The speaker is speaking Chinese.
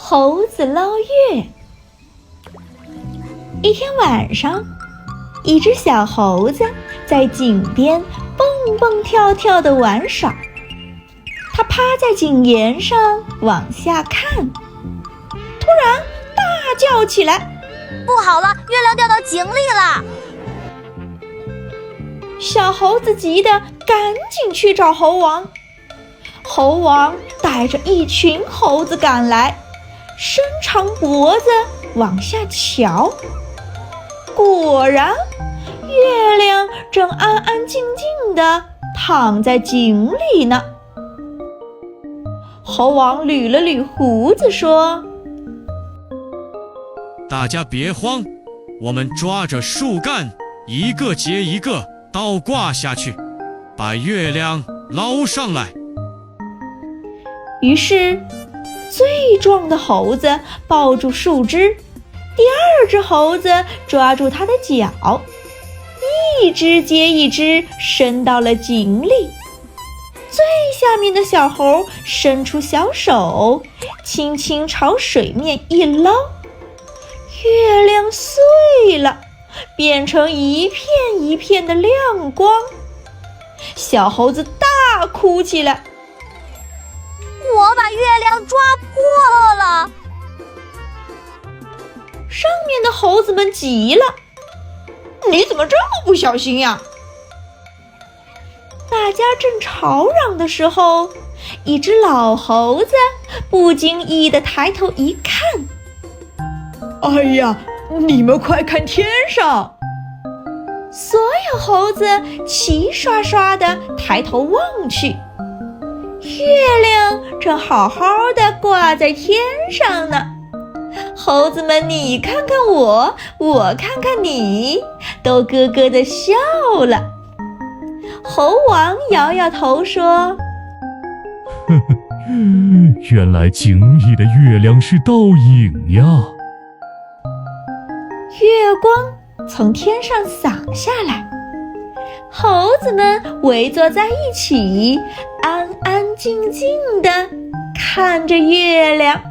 猴子捞月。一天晚上，一只小猴子在井边蹦蹦跳跳地玩耍。它趴在井沿上往下看，突然大叫起来：不好了，月亮掉到井里了！小猴子急得赶紧去找猴王。猴王带着一群猴子赶来，伸长脖子往下瞧，果然月亮正安安静静地躺在井里呢。猴王捋了捋胡子说：大家别慌，我们抓着树干一个接一个倒挂下去，把月亮捞上来。于是最壮的猴子抱住树枝，第二只猴子抓住它的脚，一只接一只伸到了井里。最下面的小猴伸出小手，轻轻朝水面一捞，月亮碎了，变成一片一片的亮光。小猴子大哭起来：我把月亮抓破了！上面的猴子们急了：你怎么这么不小心呀？大家正吵嚷的时候，一只老猴子不经意地抬头一看，哎呀，你们快看天上！所有猴子齐刷刷地抬头望去，月亮正好好地挂在天上呢。猴子们你看看我，我看看你，都咯咯地笑了。猴王摇摇头说：原来井里的月亮是倒影呀。月光从天上洒下来，猴子们围坐在一起，安安静静地看着月亮。